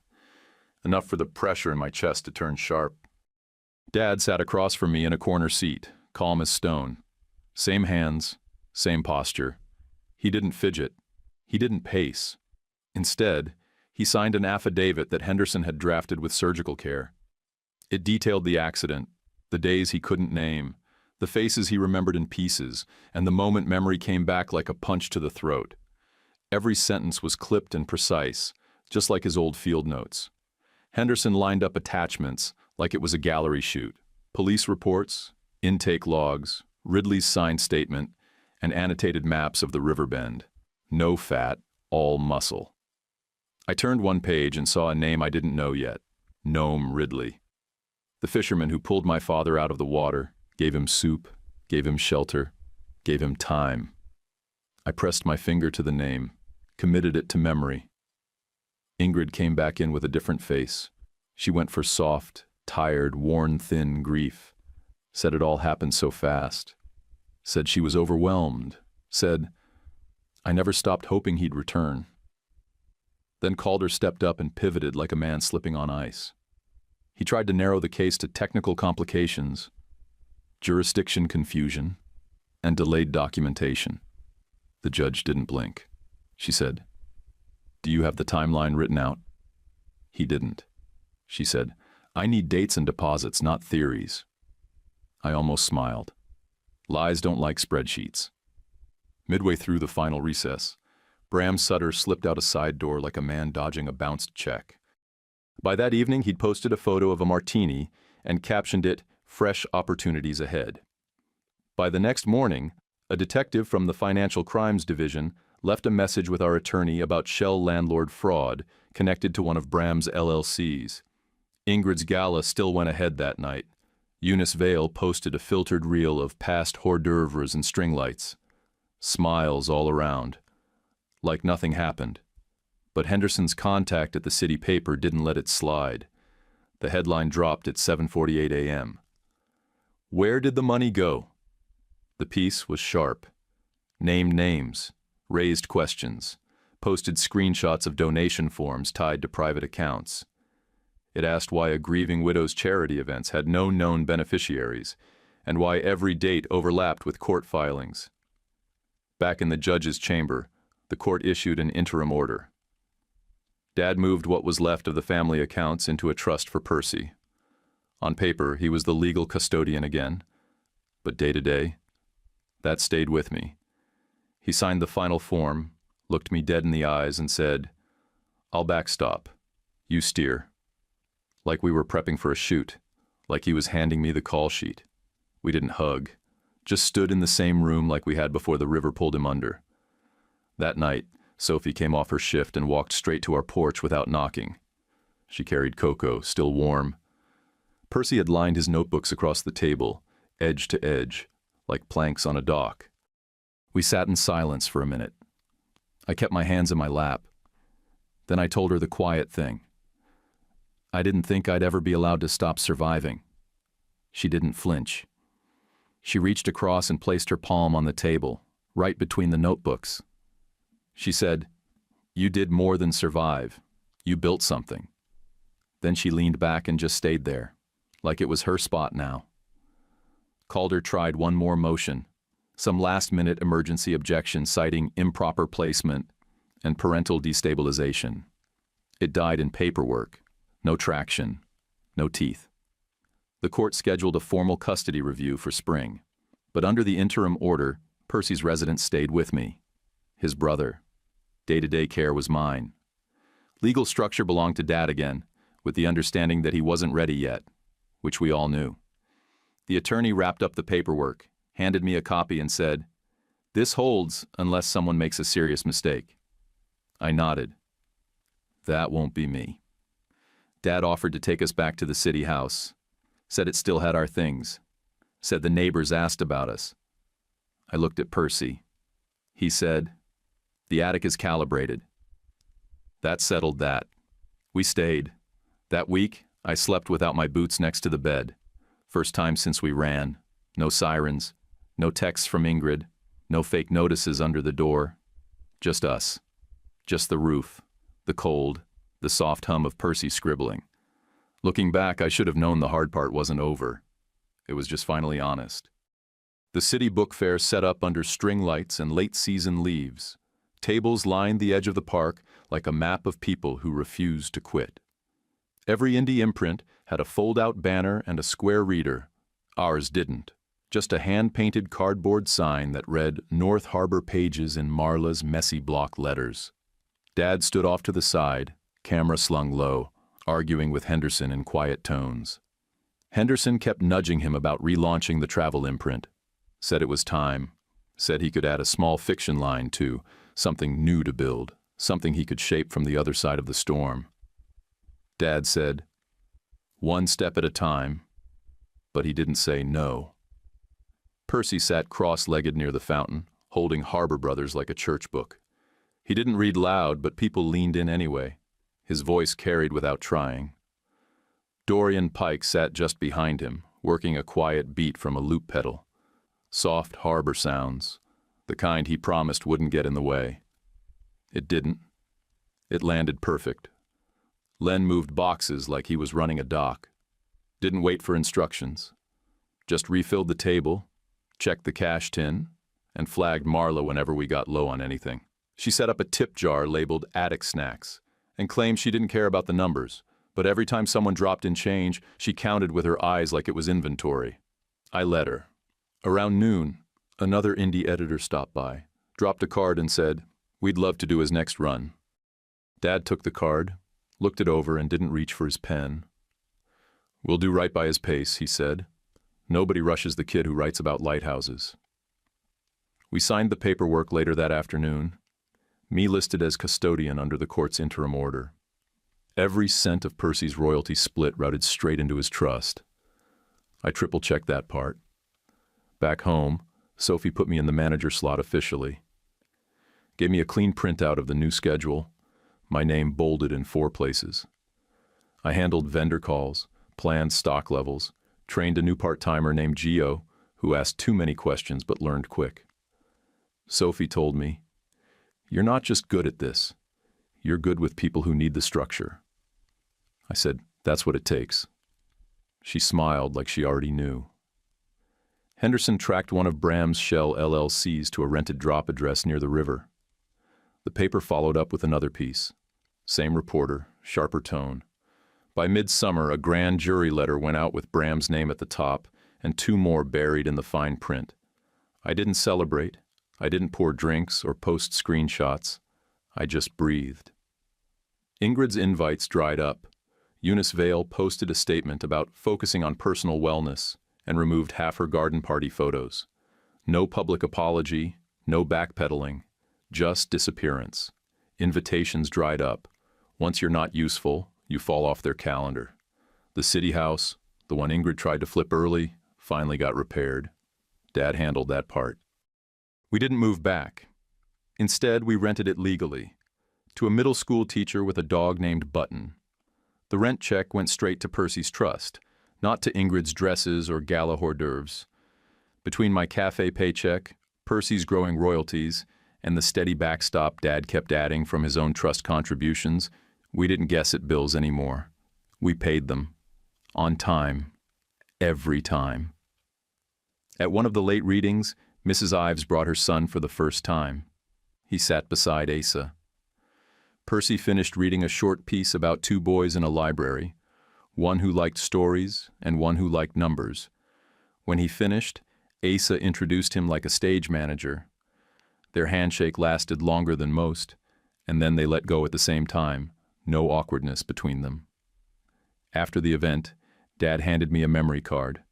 Enough for the pressure in my chest to turn sharp. Dad sat across from me in a corner seat, calm as stone. Same hands, same posture. He didn't fidget. He didn't pace. Instead, he signed an affidavit that Henderson had drafted with surgical care. It detailed the accident, the days he couldn't name, the faces he remembered in pieces, and the moment memory came back like a punch to the throat. Every sentence was clipped and precise, just like his old field notes. Henderson lined up attachments like it was a gallery shoot. Police reports, intake logs, Ridley's signed statement, and annotated maps of the river bend. No fat, all muscle. I turned one page and saw a name I didn't know yet. Gnome Ridley. The fisherman who pulled my father out of the water, gave him soup, gave him shelter, gave him time. I pressed my finger to the name, committed it to memory. Ingrid came back in with a different face. She went for soft, tired, worn-thin grief. Said it all happened so fast. Said she was overwhelmed. Said, I never stopped hoping he'd return. Then Calder stepped up and pivoted like a man slipping on ice. He tried to narrow the case to technical complications, jurisdiction confusion, and delayed documentation. The judge didn't blink. She said, "Do you have the timeline written out?" He didn't. She said, "I need dates and deposits, not theories." I almost smiled. Lies don't like spreadsheets. Midway through the final recess, Bram Sutter slipped out a side door like a man dodging a bounced check. By that evening, he'd posted a photo of a martini and captioned it, "Fresh opportunities ahead." By the next morning, a detective from the Financial Crimes Division left a message with our attorney about shell landlord fraud connected to one of Bram's LLCs. Ingrid's gala still went ahead that night. Eunice Vale posted a filtered reel of past hors d'oeuvres and string lights. Smiles all around. Like nothing happened. But Henderson's contact at the city paper didn't let it slide. The headline dropped at 7:48 a.m. Where did the money go? The piece was sharp. Named names, raised questions, posted screenshots of donation forms tied to private accounts. It asked why a grieving widow's charity events had no known beneficiaries, and why every date overlapped with court filings. Back in the judge's chamber, the court issued an interim order. Dad moved what was left of the family accounts into a trust for Percy. On paper, he was the legal custodian again, but day to day, that stayed with me. He signed the final form, looked me dead in the eyes, and said, "I'll backstop. You steer." Like we were prepping for a shoot, like he was handing me the call sheet. We didn't hug, just stood in the same room like we had before the river pulled him under. That night, Sophie came off her shift and walked straight to our porch without knocking. She carried cocoa, still warm. Percy had lined his notebooks across the table, edge to edge, like planks on a dock. We sat in silence for a minute. I kept my hands in my lap. Then I told her the quiet thing. I didn't think I'd ever be allowed to stop surviving. She didn't flinch. She reached across and placed her palm on the table, right between the notebooks. She said, "You did more than survive. You built something." Then she leaned back and just stayed there, like it was her spot now. Calder tried one more motion, Some last-minute emergency objection citing improper placement and parental destabilization. It died in paperwork, no traction, no teeth. The court scheduled a formal custody review for spring, but under the interim order, Percy's residence stayed with me. His brother. Day-to-day care was mine. Legal structure belonged to Dad again, with the understanding that he wasn't ready yet, which we all knew. The attorney wrapped up the paperwork, handed me a copy and said, "This holds unless someone makes a serious mistake." I nodded. That won't be me. Dad offered to take us back to the city house, said it still had our things, said the neighbors asked about us. I looked at Percy. He said, "The attic is calibrated." That settled that. We stayed. That week, I slept without my boots next to the bed. First time since we ran. No sirens, no texts from Ingrid, no fake notices under the door. Just us. Just the roof, the cold, the soft hum of Percy scribbling. Looking back, I should have known the hard part wasn't over. It was just finally honest. The city book fair set up under string lights and late-season leaves. Tables lined the edge of the park like a map of people who refused to quit. Every indie imprint had a fold-out banner and a square reader. Ours didn't. Just a hand-painted cardboard sign that read North Harbor Pages in Marla's messy block letters. Dad stood off to the side, camera slung low, arguing with Henderson in quiet tones. Henderson kept nudging him about relaunching the travel imprint. Said it was time. Said he could add a small fiction line too, something new to build, something he could shape from the other side of the storm. Dad said, "One step at a time," but he didn't say no. Percy sat cross-legged near the fountain, holding Harbor Brothers like a church book. He didn't read loud, but people leaned in anyway. His voice carried without trying. Dorian Pike sat just behind him, working a quiet beat from a loop pedal. Soft harbor sounds, the kind he promised wouldn't get in the way. It didn't. It landed perfect. Len moved boxes like he was running a dock. Didn't wait for instructions. Just refilled the table, checked the cash tin, and flagged Marla whenever we got low on anything. She set up a tip jar labeled Attic Snacks and claimed she didn't care about the numbers, but every time someone dropped in change, she counted with her eyes like it was inventory. I let her. Around noon, another indie editor stopped by, dropped a card and said, "We'd love to do his next run." Dad took the card, looked it over and didn't reach for his pen. "We'll do right by his pace," he said. "Nobody rushes the kid who writes about lighthouses." We signed the paperwork later that afternoon, me listed as custodian under the court's interim order. Every cent of Percy's royalty split routed straight into his trust. I triple-checked that part. Back home, Sophie put me in the manager slot officially. Gave me a clean printout of the new schedule, my name bolded in 4 places. I handled vendor calls, planned stock levels, trained a new part-timer named Gio, who asked too many questions but learned quick. Sophie told me, "You're not just good at this. You're good with people who need the structure." I said, "That's what it takes." She smiled like she already knew. Henderson tracked one of Bram's Shell LLCs to a rented drop address near the river. The paper followed up with another piece. Same reporter, sharper tone. By midsummer, a grand jury letter went out with Bram's name at the top and 2 more buried in the fine print. I didn't celebrate. I didn't pour drinks or post screenshots. I just breathed. Ingrid's invites dried up. Eunice Vale posted a statement about focusing on personal wellness and removed half her garden party photos. No public apology, no backpedaling, just disappearance. Invitations dried up. Once you're not useful, you fall off their calendar. The city house, the one Ingrid tried to flip early, finally got repaired. Dad handled that part. We didn't move back. Instead, we rented it legally, to a middle school teacher with a dog named Button. The rent check went straight to Percy's trust, not to Ingrid's dresses or gala hors d'oeuvres. Between my cafe paycheck, Percy's growing royalties, and the steady backstop Dad kept adding from his own trust contributions, we didn't guess at bills anymore. We paid them. On time. Every time. At one of the late readings, Mrs. Ives brought her son for the first time. He sat beside Asa. Percy finished reading a short piece about two boys in a library, one who liked stories and one who liked numbers. When he finished, Asa introduced him like a stage manager. Their handshake lasted longer than most, and then they let go at the same time, no awkwardness between them. After the event, Dad handed me a memory card.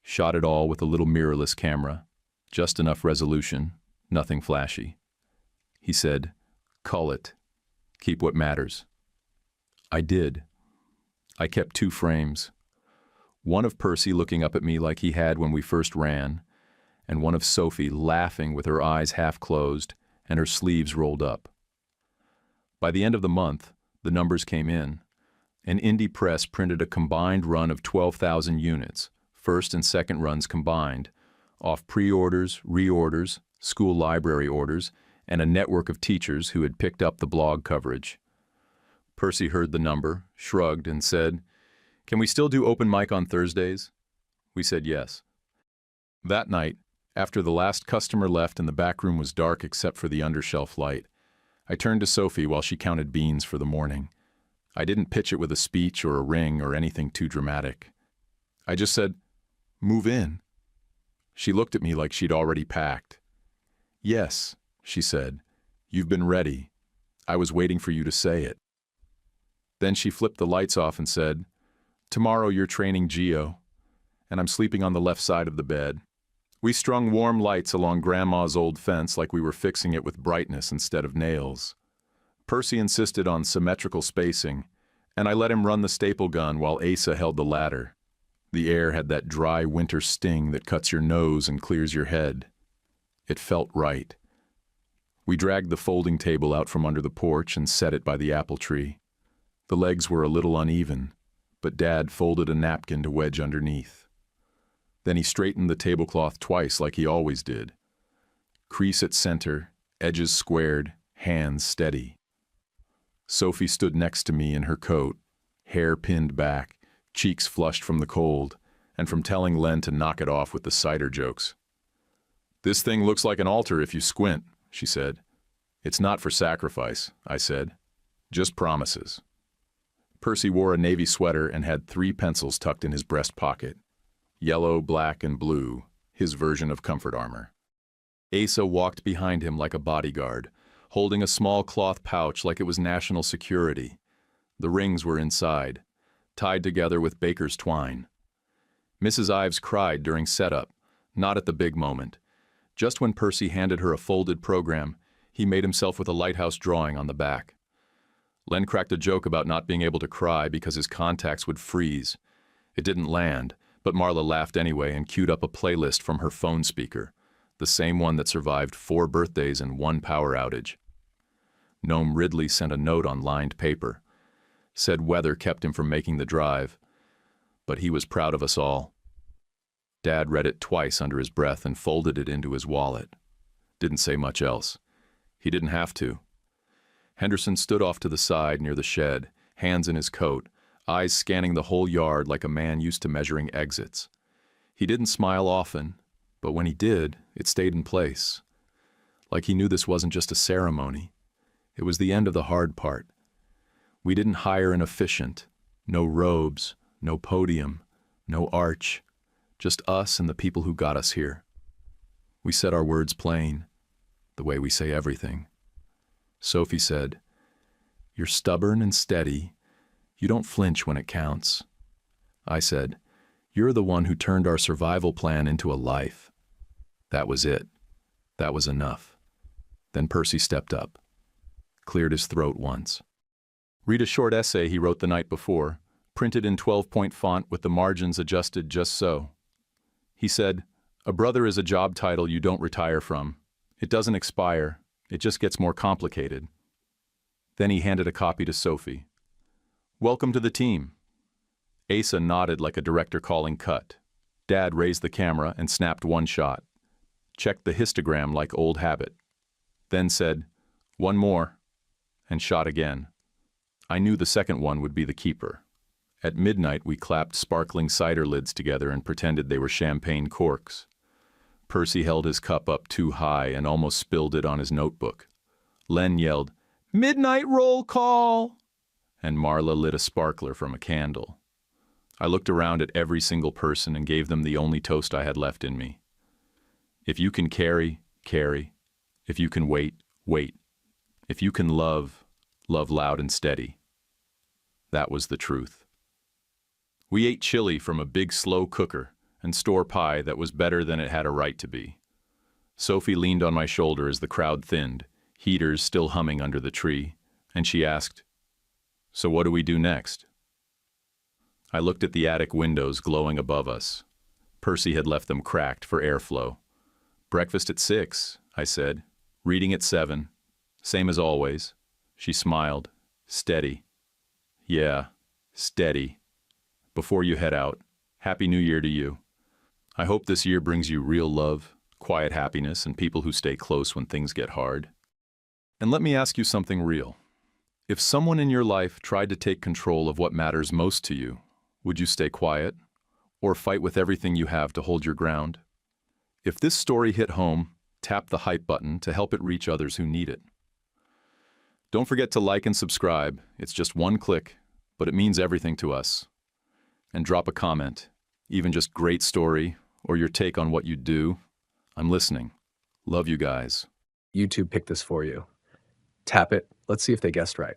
Shot it all with a little mirrorless camera, just enough resolution, nothing flashy. He said, "Cull it. Keep what matters." I did. I kept 2 frames. One of Percy looking up at me like he had when we first ran, and one of Sophie laughing with her eyes half closed and her sleeves rolled up. By the end of the month, the numbers came in. An indie press printed a combined run of 12,000 units, first and second runs combined, off pre-orders, reorders, school library orders, and a network of teachers who had picked up the blog coverage. Percy heard the number, shrugged, and said, "Can we still do open mic on Thursdays?" We said yes. That night, after the last customer left and the back room was dark except for the undershelf light, I turned to Sophie while she counted beans for the morning. I didn't pitch it with a speech or a ring or anything too dramatic. I just said, "Move in." She looked at me like she'd already packed. "Yes," she said, "you've been ready. I was waiting for you to say it." Then she flipped the lights off and said, "Tomorrow you're training Geo, and I'm sleeping on the left side of the bed." We strung warm lights along Grandma's old fence like we were fixing it with brightness instead of nails. Percy insisted on symmetrical spacing, and I let him run the staple gun while Asa held the ladder. The air had that dry winter sting that cuts your nose and clears your head. It felt right. We dragged the folding table out from under the porch and set it by the apple tree. The legs were a little uneven, but Dad folded a napkin to wedge underneath. Then he straightened the tablecloth twice like he always did. Crease at center, edges squared, hands steady. Sophie stood next to me in her coat, hair pinned back, cheeks flushed from the cold, and from telling Len to knock it off with the cider jokes. "This thing looks like an altar if you squint," she said. "It's not for sacrifice," I said. "Just promises." Percy wore a navy sweater and had 3 pencils tucked in his breast pocket. Yellow, black, and blue, his version of comfort armor. Asa walked behind him like a bodyguard, holding a small cloth pouch like it was national security. The rings were inside, tied together with baker's twine. Mrs. Ives cried during setup, not at the big moment. Just when Percy handed her a folded program, he made himself with a lighthouse drawing on the back. Len cracked a joke about not being able to cry because his contacts would freeze. It didn't land, but Marla laughed anyway and queued up a playlist from her phone speaker, the same one that survived 4 birthdays and 1 power outage. Gnome Ridley sent a note on lined paper. Said weather kept him from making the drive, but he was proud of us all. Dad read it twice under his breath and folded it into his wallet. Didn't say much else. He didn't have to. Henderson stood off to the side near the shed, hands in his coat, eyes scanning the whole yard like a man used to measuring exits. He didn't smile often, but when he did, it stayed in place. Like he knew this wasn't just a ceremony. It was the end of the hard part. We didn't hire an officiant. No robes, no podium, no arch. Just us and the people who got us here. We said our words plain, the way we say everything. Sophie said, "You're stubborn and steady. You don't flinch when it counts." I said, "You're the one who turned our survival plan into a life." That was it. That was enough. Then Percy stepped up, cleared his throat once. Read a short essay he wrote the night before, printed in 12-point font with the margins adjusted just so. He said, "A brother is a job title you don't retire from. It doesn't expire. It just gets more complicated." Then he handed a copy to Sophie. "Welcome to the team." Asa nodded like a director calling cut. Dad raised the camera and snapped one shot. Checked the histogram like old habit. Then said, "One more," and shot again. I knew the second one would be the keeper. At midnight, we clapped sparkling cider lids together and pretended they were champagne corks. Percy held his cup up too high and almost spilled it on his notebook. Len yelled, "Midnight roll call!" And Marla lit a sparkler from a candle. I looked around at every single person and gave them the only toast I had left in me. If you can carry, carry. If you can wait, wait. If you can love, love loud and steady. That was the truth. We ate chili from a big slow cooker and store pie that was better than it had a right to be. Sophie leaned on my shoulder as the crowd thinned, heaters still humming under the tree, and she asked, "So what do we do next?" I looked at the attic windows glowing above us. Percy had left them cracked for airflow. "Breakfast at 6, I said. "Reading at 7. Same as always." She smiled. "Steady." "Yeah, steady. Before you head out, Happy New Year to you. I hope this year brings you real love, quiet happiness, and people who stay close when things get hard. And let me ask you something real. If someone in your life tried to take control of what matters most to you, would you stay quiet or fight with everything you have to hold your ground? If this story hit home, tap the hype button to help it reach others who need it. Don't forget to like and subscribe. It's just one click, but it means everything to us. And drop a comment, even just great story or your take on what you do. I'm listening. Love you guys. YouTube picked this for you. Tap it. Let's see if they guessed right.